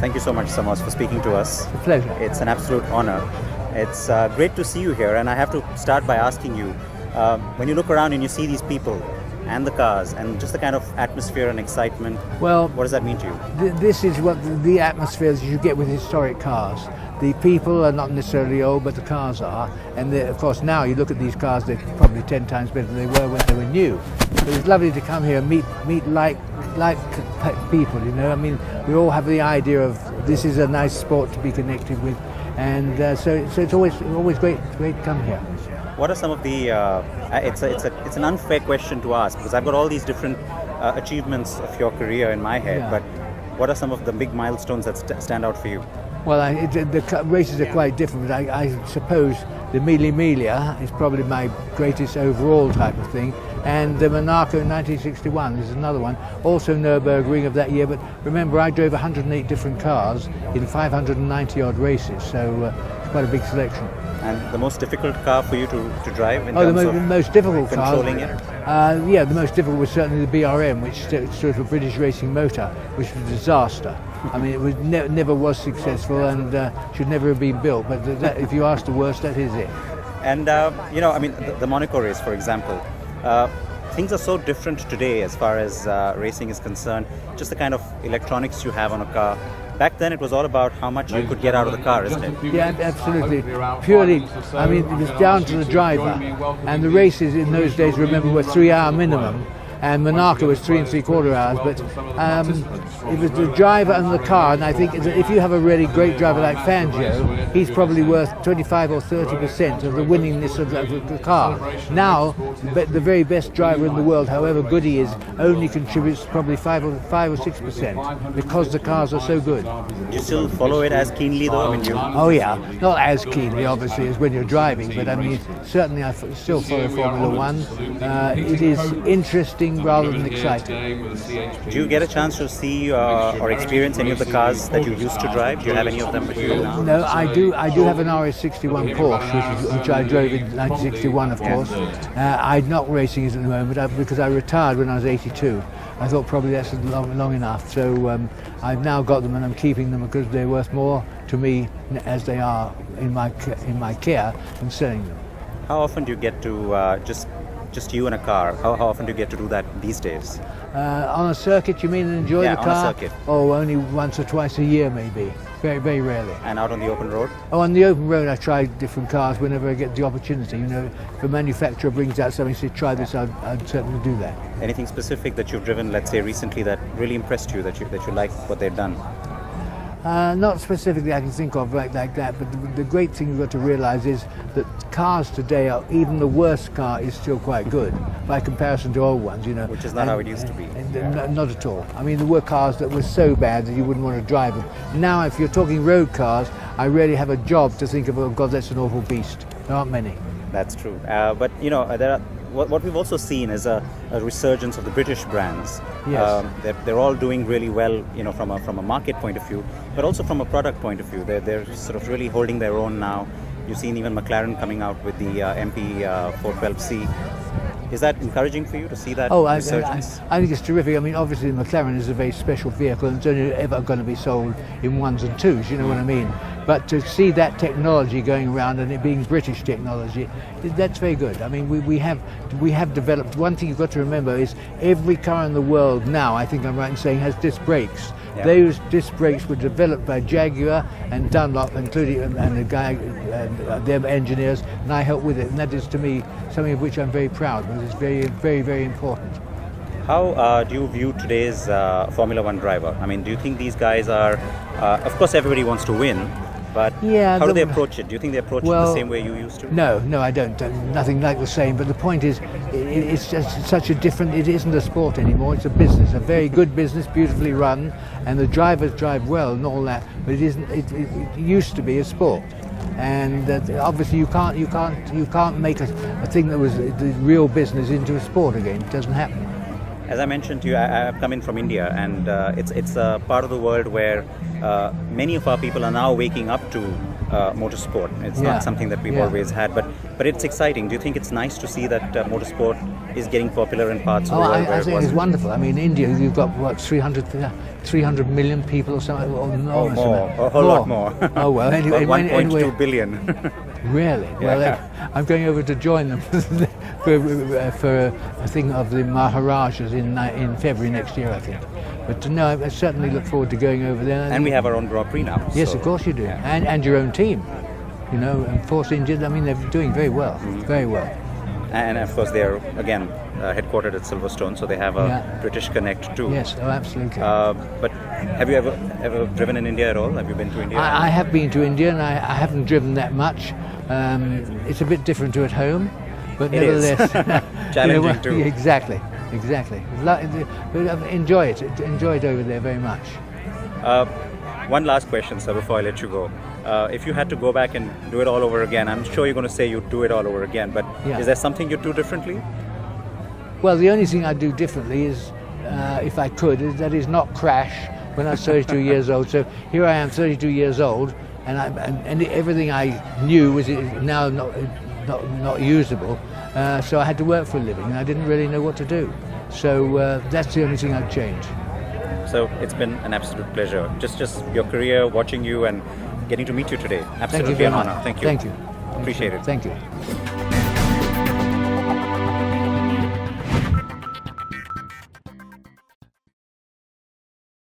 Thank you so much, Samos, for speaking to us. It's a pleasure. It's an absolute honor. It's great to see you here, and I have to start by asking you, when you look around and you see these people and the cars and just the kind of atmosphere and excitement, Well, what does that mean to you? this is what the atmosphere that you get with historic cars. The people are not necessarily old, but the cars are. And of course, now you look at these cars, they're probably 10 times better than they were when they were new. But it's lovely to come here and meet like people, you know. I mean, we all have the idea of this is a nice sport to be connected with. And so it's always great to come here. What are some of the? It's an unfair question to ask because I've got all these different achievements of your career in my head. Yeah. But what are some of the big milestones that stand out for you? Well, the races are quite different, but I suppose the Mille Miglia is probably my greatest overall type of thing, and the Monaco in 1961 is another one, also Nürburgring of that year. But remember, I drove 108 different cars in 590 odd races, so it's quite a big selection. And the most difficult car for you to drive in The terms of most difficult controlling car, it? yeah, the most difficult was certainly the BRM, which stood for British Racing Motor, which was a disaster. I mean, it was never was successful and should never have been built. But if you ask the worst, that is it. And I mean, the Monaco race, for example, things are so different today as far as racing is concerned. Just the kind of electronics you have on a car. Back then, it was all about how much you could get out of the car, isn't it? Yeah, absolutely. Purely, I mean, it was down to the driver. And the races in those days, remember, were 3-hour minimum. And Monaco was 3 3/4 hours, but it was the driver and the car. And I think if you have a really great driver like Fangio, he's probably worth 25 or 30% of the winningness of the car. Now, the very best driver in the world, however good he is, only contributes probably 5 or 6% because the cars are so good. Do you still follow it as keenly, though? I mean, Oh yeah, not as keenly obviously as when you're driving, but I mean certainly I still follow Formula One. It is interesting rather than exciting. Do you get a chance to see or experience any of the cars that you used to drive? Do you have any of them with you now? No, I do have an RS61 Porsche, which I drove in 1961, of course. I'm not racing it at the moment because I retired when I was 82. I thought probably that's long enough, so I've now got them and I'm keeping them because they're worth more to me as they are in my care than selling them. How often do you get to just you in a car? How often do you get to do that these days? On a circuit, you mean, enjoy the car? Yeah, on a circuit. Oh, only once or twice a year, maybe. Very, very rarely. And out on the open road? Oh, on the open road, I try different cars whenever I get the opportunity. You know, if a manufacturer brings out something, say, try this, I'd certainly do that. Anything specific that you've driven, let's say, recently that really impressed you, that you like what they've done? Not specifically I can think of like that, but the great thing you've got to realise is that cars today, even the worst car is still quite good by comparison to old ones, you know. Which is not how it used to be. Not at all. I mean, there were cars that were so bad that you wouldn't want to drive them. Now, if you're talking road cars, I really have a job to think of, oh God, that's an awful beast. There aren't many. That's true. But, you know, what we've also seen is a resurgence of the British brands. Yes. They're all doing really well, you know, from a market point of view, but also from a product point of view. They're sort of really holding their own now. You've seen even McLaren coming out with the MP 412C. Is that encouraging for you to see that resurgence? I think it's terrific. I mean, obviously the McLaren is a very special vehicle and it's only ever going to be sold in 1s and 2s, you know what I mean? But to see that technology going around and it being British technology, that's very good. I mean, we have developed, one thing you've got to remember is every car in the world now, I think I'm right in saying, has disc brakes. Yeah. Those disc brakes were developed by Jaguar and Dunlop, including and the guy, their engineers, and I helped with it. And that is, to me, something of which I'm very proud because it's very, very, very important. How do you view today's Formula One driver? I mean, do you think these guys are? Of course, everybody wants to win. But yeah, how do they approach it? Do you think they approach it the same way you used to? No, I don't. Nothing like the same. But the point is, it's just such a different. It isn't a sport anymore. It's a business, a very good business, beautifully run, and the drivers drive well and all that. But it isn't. It used to be a sport, and obviously you can't make a thing that was the real business into a sport again. It doesn't happen. As I mentioned to you, I've come in from India, and it's a part of the world where many of our people are now waking up to motorsport. It's Yeah. not something that we've Yeah. always had, but it's exciting. Do you think it's nice to see that motorsport is getting popular in parts of Oh, the world I where it think wasn't? it's wonderful. I mean, India, you've got what 300 million people or something. Or enormous more, amount. a whole lot more. Oh well, anyway, About 1.2 anyway, billion. really. Well, I'm going over to join them for a thing of the Maharajas in February next year, I think. But no, I certainly look forward to going over there. And we have our own Grand Prix now. Yes, so, of course you do, yeah. and your own team. You know, and Force India. I mean, they're doing very well, very well. And of course, they are again headquartered at Silverstone, so they have a Yeah. British connect too. Yes, oh, absolutely. But have you ever driven in India at all? Have you been to India? I have been to India, and I haven't driven that much. It's a bit different to at home, but It is. nevertheless, Challenging too. Exactly. But I enjoy it. Enjoy it over there very much. One last question, sir, before I let you go. If you had to go back and do it all over again, I'm sure you're going to say you'd do it all over again, but Yeah. is there something you'd do differently? Well, the only thing I'd do differently is, if I could, that is not crash when I was 32 years old. So here I am, 32 years old, and everything I knew was now not usable. So I had to work for a living, and I didn't really know what to do. So that's the only thing I'd change. So it's been an absolute pleasure. Just your career, watching you, and getting to meet you today. Thank you Absolutely very an much. honor. Thank you. Thank you. Appreciate it. Thank you.